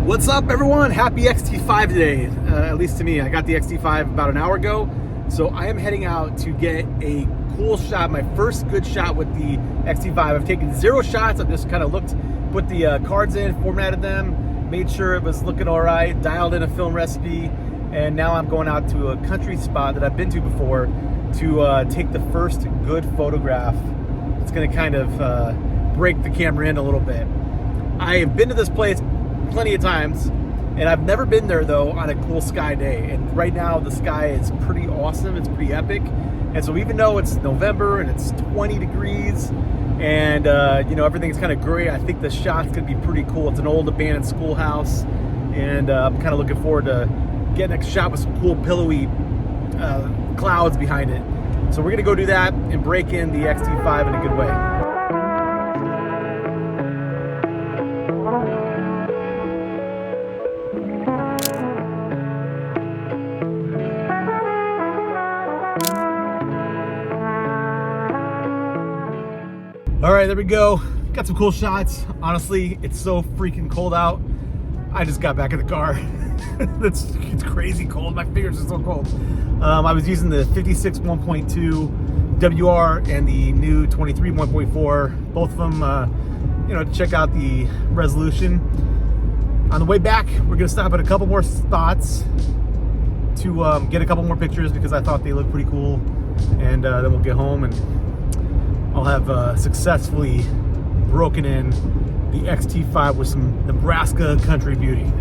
What's up, everyone? Happy X-T5 today, at least to me. I got the X-T5 about an hour ago, so I am heading out to get a cool shot, my first good shot with the X-T5. I've taken 0 shots. I've just kind of put the cards in, formatted them, made sure it was looking all right, dialed in a film recipe, and now I'm going out to a country spot that I've been to before to take the first good photograph. It's going to kind of break the camera in a little bit. I have been to this place plenty of times, and I've never been there though on a cool sky day, and right now the sky is pretty awesome. It's pretty epic, and so even though it's November and it's 20 degrees and you know, everything's kind of gray, I think the shot's gonna be pretty cool. It's an old abandoned schoolhouse, and I'm kind of looking forward to getting a shot with some cool pillowy clouds behind it. So we're gonna go do that and break in the X-T5 in a good way. All right, there we go. Got some cool shots. Honestly, it's so freaking cold out. I just got back in the car. It's crazy cold. My fingers are so cold. I was using the 56 1.2 WR and the new 23 1.4. Both of them, you know, to check out the resolution. On the way back, we're gonna stop at a couple more spots to get a couple more pictures because I thought they looked pretty cool, and then we'll get home and I'll have successfully broken in the X-T5 with some Nebraska country beauty.